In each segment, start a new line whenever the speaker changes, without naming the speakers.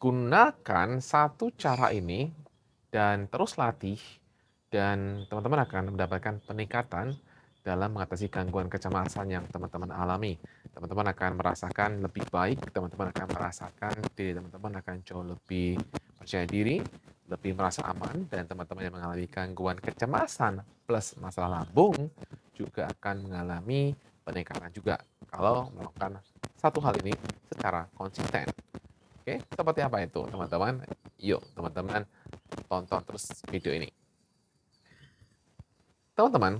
Gunakan satu cara ini dan terus latih dan teman-teman akan mendapatkan peningkatan dalam mengatasi gangguan kecemasan yang teman-teman alami. Teman-teman akan merasakan lebih baik, teman-teman akan merasakan diri teman-teman akan jauh lebih percaya diri, lebih merasa aman, dan teman-teman yang mengalami gangguan kecemasan plus masalah lambung juga akan mengalami peningkatan juga kalau melakukan satu hal ini secara konsisten. Oke, seperti apa itu teman-teman? Yuk teman-teman tonton terus video ini. Teman-teman,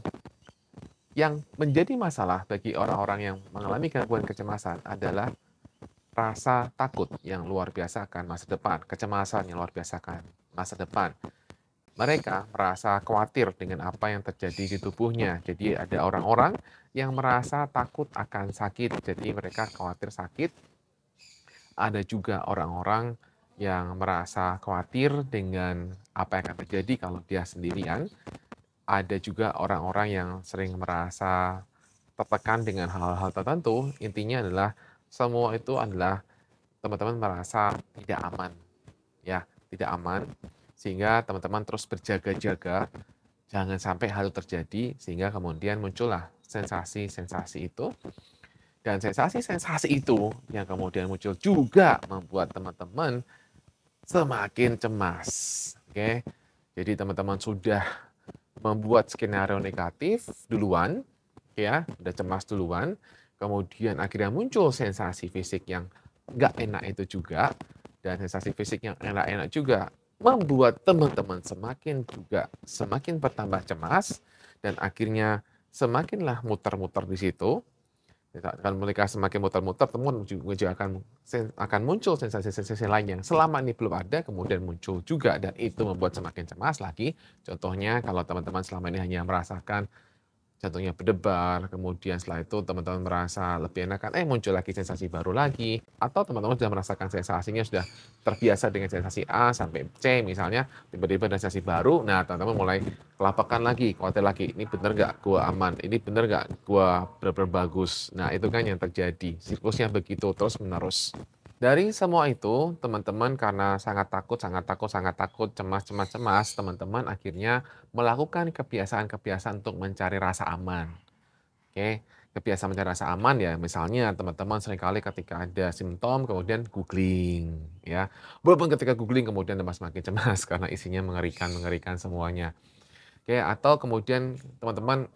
yang menjadi masalah bagi orang-orang yang mengalami gangguan kecemasan adalah rasa takut yang luar biasa akan masa depan, kecemasan yang luar biasa akan masa depan. Mereka merasa khawatir dengan apa yang terjadi di tubuhnya. Jadi ada orang-orang yang merasa takut akan sakit, jadi mereka khawatir sakit. Ada juga orang-orang yang merasa khawatir dengan apa yang akan terjadi kalau dia sendirian. Ada juga orang-orang yang sering merasa tertekan dengan hal-hal tertentu. Intinya adalah semua itu adalah teman-teman merasa tidak aman, ya, tidak aman. Sehingga teman-teman terus berjaga-jaga, jangan sampai hal terjadi, sehingga kemudian muncullah sensasi-sensasi itu. Dan sensasi-sensasi itu yang kemudian muncul juga membuat teman-teman semakin cemas. Oke, jadi teman-teman sudah membuat skenario negatif duluan, ya, udah cemas duluan, kemudian akhirnya muncul sensasi fisik yang nggak enak itu juga, dan sensasi fisik yang enak-enak juga membuat teman-teman semakin bertambah cemas, dan akhirnya semakinlah muter-muter di situ. Kalau mereka semakin muter-muter, teman juga akan muncul sensasi-sensasi lain yang selama ini belum ada, kemudian muncul juga, dan itu membuat semakin cemas lagi. Contohnya, kalau teman-teman selama ini hanya merasakan jantungnya berdebar, kemudian setelah itu teman-teman merasa lebih enakan, muncul lagi sensasi baru lagi, atau teman-teman sudah merasakan sensasinya sudah terbiasa dengan sensasi A sampai C misalnya, tiba-tiba ada sensasi baru, nah teman-teman mulai kelabakan lagi, khawatir lagi, ini bener nggak gua aman, ini bener nggak gua benar-benar bagus. Nah itu kan yang terjadi, siklusnya begitu terus-menerus. Dari semua itu, teman-teman karena sangat takut, sangat takut, sangat takut, cemas, cemas, cemas, teman-teman akhirnya melakukan kebiasaan-kebiasaan untuk mencari rasa aman. Oke, kebiasaan mencari rasa aman ya, misalnya teman-teman seringkali ketika ada simptom kemudian googling, ya. Walaupun ketika googling kemudian tambah semakin cemas karena isinya mengerikan-mengerikan semuanya. Oke, atau kemudian teman-teman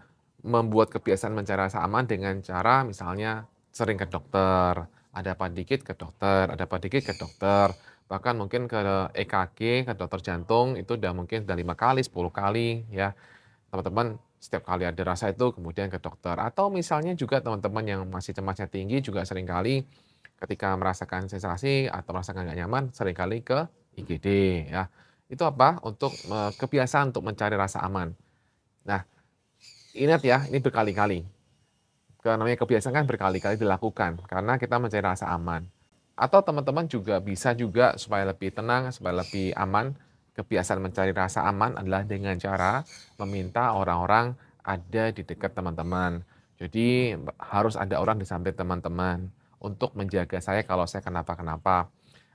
membuat kebiasaan mencari rasa aman dengan cara misalnya sering ke dokter, ada apa dikit ke dokter, ada apa dikit ke dokter, bahkan mungkin ke EKG, ke dokter jantung itu udah mungkin udah 5 kali, 10 kali ya. Teman-teman setiap kali ada rasa itu kemudian ke dokter. Atau misalnya juga teman-teman yang masih cemasnya tinggi juga seringkali ketika merasakan sensasi atau merasakan nggak nyaman seringkali ke IGD ya. Itu apa? Untuk kebiasaan untuk mencari rasa aman. Nah, ingat ya, ini berkali-kali. Karena namanya kebiasaan kan berkali-kali dilakukan karena kita mencari rasa aman. Atau teman-teman juga bisa juga supaya lebih tenang, supaya lebih aman, kebiasaan mencari rasa aman adalah dengan cara meminta orang-orang ada di dekat teman-teman. Jadi harus ada orang di samping teman-teman untuk menjaga saya kalau saya kenapa-kenapa.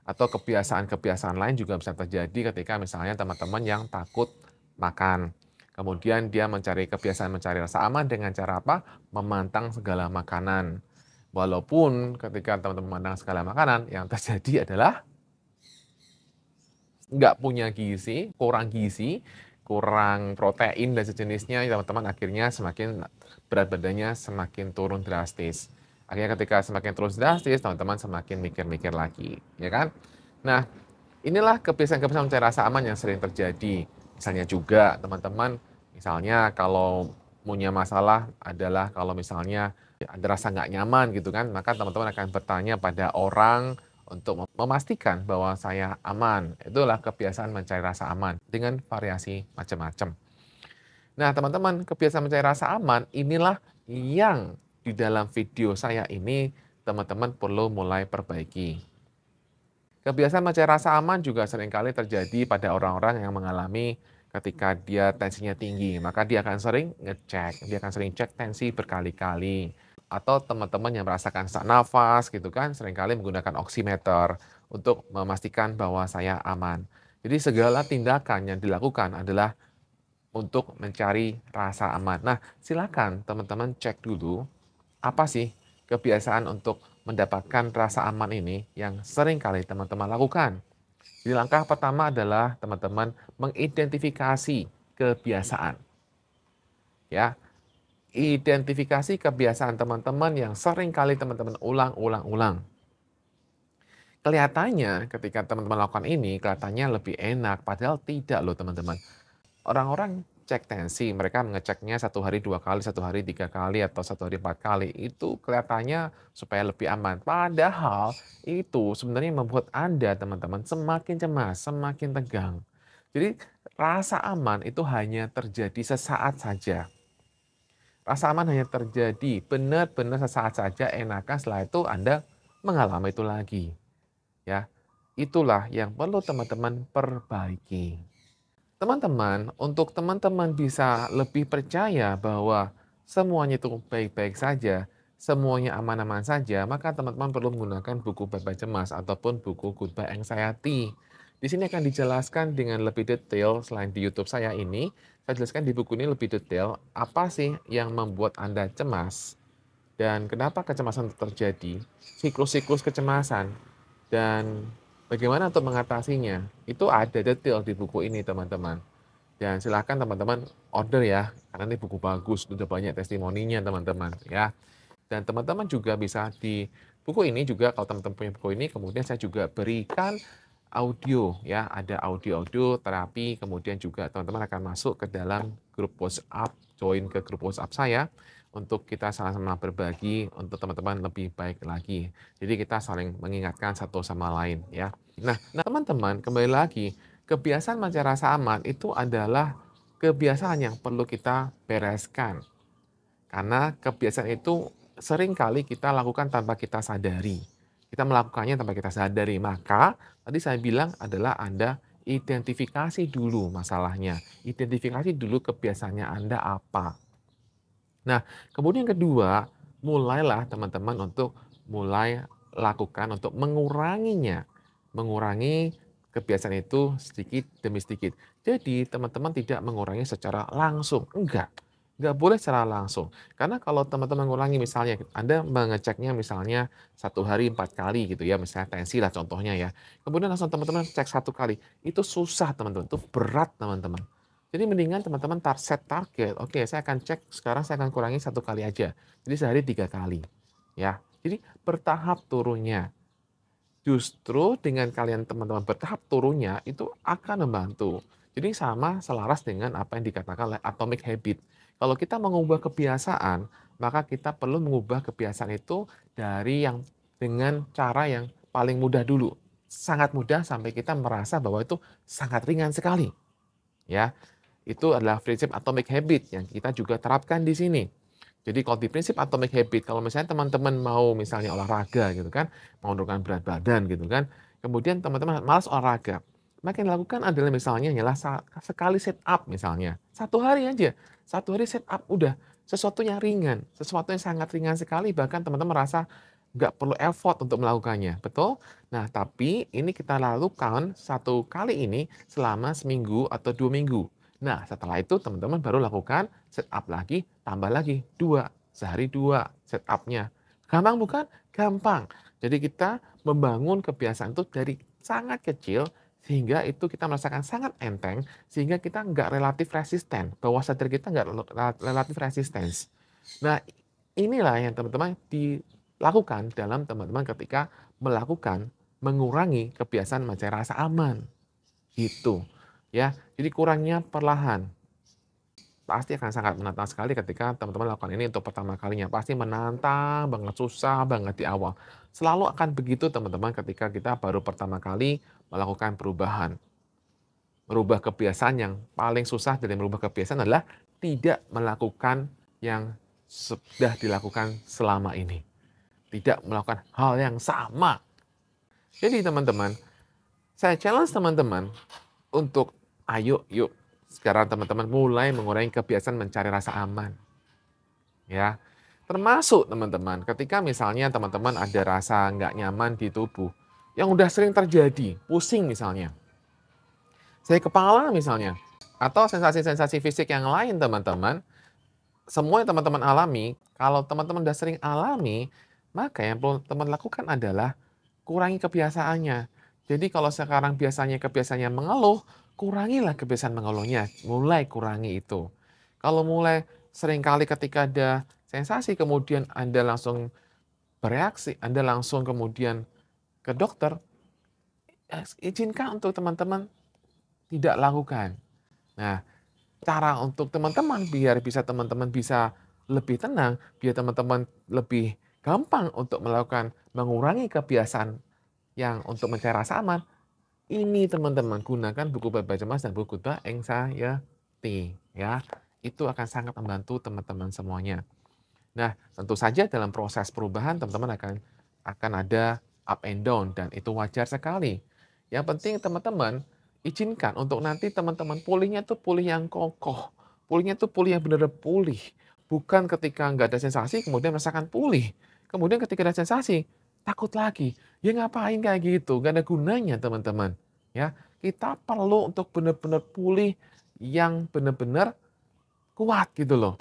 Atau kebiasaan-kebiasaan lain juga bisa terjadi ketika misalnya teman-teman yang takut makan. Kemudian dia mencari kebiasaan mencari rasa aman dengan cara apa? Memantang segala makanan. Walaupun ketika teman-teman memandang segala makanan, yang terjadi adalah nggak punya gizi, kurang protein dan sejenisnya, teman-teman akhirnya semakin berat badannya semakin turun drastis. Akhirnya ketika semakin turun drastis, teman-teman semakin mikir-mikir lagi, ya kan? Nah, inilah kebiasaan-kebiasaan mencari rasa aman yang sering terjadi. Misalnya juga teman-teman, misalnya kalau punya masalah adalah kalau misalnya ada rasa nggak nyaman gitu kan, maka teman-teman akan bertanya pada orang untuk memastikan bahwa saya aman. Itulah kebiasaan mencari rasa aman dengan variasi macam-macam. Nah teman-teman, kebiasaan mencari rasa aman inilah yang di dalam video saya ini teman-teman perlu mulai perbaiki. Kebiasaan mencari rasa aman juga seringkali terjadi pada orang-orang yang mengalami ketika dia tensinya tinggi, maka dia akan sering ngecek, dia akan sering cek tensi berkali-kali. Atau teman-teman yang merasakan sesak nafas gitu kan, seringkali menggunakan oximeter untuk memastikan bahwa saya aman. Jadi segala tindakan yang dilakukan adalah untuk mencari rasa aman. Nah, silakan teman-teman cek dulu apa sih kebiasaan untuk mendapatkan rasa aman ini yang sering kali teman-teman lakukan. Jadi langkah pertama adalah teman-teman mengidentifikasi kebiasaan. Ya, identifikasi kebiasaan teman-teman yang sering kali teman-teman ulang. Kelihatannya ketika teman-teman lakukan ini, kelihatannya lebih enak, padahal tidak loh teman-teman. Orang-orang cek tensi, mereka mengeceknya 1 hari 2 kali, 1 hari 3 kali, atau 1 hari 4 kali. Itu kelihatannya supaya lebih aman. Padahal itu sebenarnya membuat Anda, teman-teman, semakin cemas, semakin tegang. Jadi rasa aman itu hanya terjadi sesaat saja. Rasa aman hanya terjadi benar-benar sesaat saja, enakan setelah itu Anda mengalami itu lagi. Ya, itulah yang perlu teman-teman perbaiki. Teman-teman, untuk teman-teman bisa lebih percaya bahwa semuanya itu baik-baik saja, semuanya aman-aman saja, maka teman-teman perlu menggunakan buku Bye-Bye Cemas ataupun buku Goodbye Anxiety. Di sini akan dijelaskan dengan lebih detail selain di YouTube saya ini, saya jelaskan di buku ini lebih detail apa sih yang membuat Anda cemas dan kenapa kecemasan itu terjadi, siklus-siklus kecemasan, dan bagaimana untuk mengatasinya. Itu ada detail di buku ini, teman-teman. Dan silakan teman-teman order ya, karena ini buku bagus, sudah banyak testimoninya, teman-teman, ya. Dan teman-teman juga bisa di buku ini juga, kalau teman-teman punya buku ini, kemudian saya juga berikan audio ya, ada audio-audio terapi, kemudian juga teman-teman akan masuk ke dalam grup WhatsApp, join ke grup WhatsApp saya untuk kita sama-sama berbagi untuk teman-teman lebih baik lagi. Jadi kita saling mengingatkan satu sama lain ya. Nah, teman-teman kembali lagi, kebiasaan mencari rasa aman itu adalah kebiasaan yang perlu kita bereskan. Karena kebiasaan itu sering kali kita lakukan tanpa kita sadari. Kita melakukannya tanpa kita sadari. Maka tadi saya bilang adalah Anda identifikasi dulu masalahnya. Identifikasi dulu kebiasaannya Anda apa. Nah, kemudian yang kedua, mulailah teman-teman untuk mulai lakukan untuk menguranginya. Mengurangi kebiasaan itu sedikit demi sedikit. Jadi teman-teman tidak mengurangi secara langsung, enggak boleh secara langsung. Karena kalau teman-teman mengurangi misalnya, Anda mengeceknya misalnya 1 hari 4 kali gitu ya, misalnya tensi lah contohnya ya. Kemudian langsung teman-teman cek 1 kali, itu susah teman-teman, itu berat teman-teman. Jadi mendingan teman-teman set target, oke saya akan cek sekarang saya akan kurangi 1 kali aja. Jadi sehari 3 kali. Ya, jadi bertahap turunnya. Justru dengan kalian teman-teman bertahap turunnya itu akan membantu. Jadi sama selaras dengan apa yang dikatakan oleh Atomic Habit. Kalau kita mengubah kebiasaan, maka kita perlu mengubah kebiasaan itu dari yang dengan cara yang paling mudah dulu. Sangat mudah sampai kita merasa bahwa itu sangat ringan sekali. Ya, itu adalah prinsip Atomic Habit yang kita juga terapkan di sini. Jadi kalau di prinsip Atomic Habit, kalau misalnya teman-teman mau misalnya olahraga gitu kan, mau menurunkan berat badan gitu kan, kemudian teman-teman malas olahraga, makin lakukan adalah misalnya ialah sekali sit up misalnya, 1 hari aja, 1 hari sit up udah, sesuatu yang ringan, sesuatu yang sangat ringan sekali, bahkan teman-teman merasa nggak perlu effort untuk melakukannya, betul? Nah, tapi ini kita lakukan 1 kali ini selama seminggu atau 2 minggu. Nah, setelah itu teman-teman baru lakukan set up lagi, tambah lagi 2, sehari 2 set up-nya. Gampang bukan? Gampang. Jadi kita membangun kebiasaan itu dari sangat kecil, sehingga itu kita merasakan sangat enteng, sehingga kita nggak relatif resisten, bawah sadar kita nggak relatif resistance. Nah, inilah yang teman-teman dilakukan dalam teman-teman ketika melakukan mengurangi kebiasaan mencari rasa aman, gitu. Ya, jadi kurangnya perlahan. Pasti akan sangat menantang sekali ketika teman-teman lakukan ini untuk pertama kalinya. Pasti menantang banget, susah banget di awal. Selalu akan begitu teman-teman ketika kita baru pertama kali melakukan perubahan. Merubah kebiasaan yang paling susah dari merubah kebiasaan adalah tidak melakukan yang sudah dilakukan selama ini. Tidak melakukan hal yang sama. Jadi teman-teman, saya challenge teman-teman untuk ayo yuk sekarang teman-teman mulai mengurangi kebiasaan mencari rasa aman. Ya, termasuk teman-teman ketika misalnya teman-teman ada rasa nggak nyaman di tubuh. yang udah sering terjadi, pusing misalnya, sakit kepala misalnya, atau sensasi-sensasi fisik yang lain teman-teman, semua yang teman-teman alami, kalau teman-teman udah sering alami, maka yang perlu teman lakukan adalah kurangi kebiasaannya. Jadi kalau sekarang biasanya kebiasaannya mengeluh, kurangilah kebiasaan mengeluhnya, mulai kurangi itu. Kalau mulai seringkali ketika ada sensasi kemudian Anda langsung bereaksi, Anda langsung kemudian ke dokter, izinkan untuk teman-teman tidak lakukan. Nah, cara untuk teman-teman biar teman-teman bisa lebih tenang, biar teman-teman lebih gampang untuk melakukan mengurangi kebiasaan yang untuk mencari rasa aman, ini teman-teman gunakan buku Bye-Bye Cemas dan buku Goodbye Anxiety ya. Itu akan sangat membantu teman-teman semuanya. Nah, tentu saja dalam proses perubahan teman-teman akan ada up and down dan itu wajar sekali. Yang penting teman-teman izinkan untuk nanti teman-teman pulihnya tuh pulih yang kokoh. Pulihnya tuh pulih yang benar-benar pulih. Bukan ketika nggak ada sensasi kemudian merasakan pulih. Kemudian ketika ada sensasi, takut lagi. Ya ngapain kayak gitu? Nggak ada gunanya teman-teman. Ya, kita perlu untuk benar-benar pulih yang benar-benar kuat gitu loh.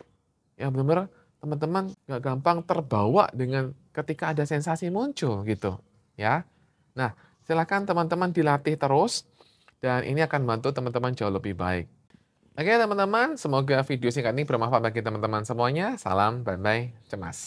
Yang benar-benar teman-teman nggak gampang terbawa dengan ketika ada sensasi muncul gitu, ya. Nah, silakan teman-teman dilatih terus dan ini akan membantu teman-teman jauh lebih baik. Oke teman-teman, semoga video singkat ini bermanfaat bagi teman-teman semuanya. Salam Bye-Bye Cemas.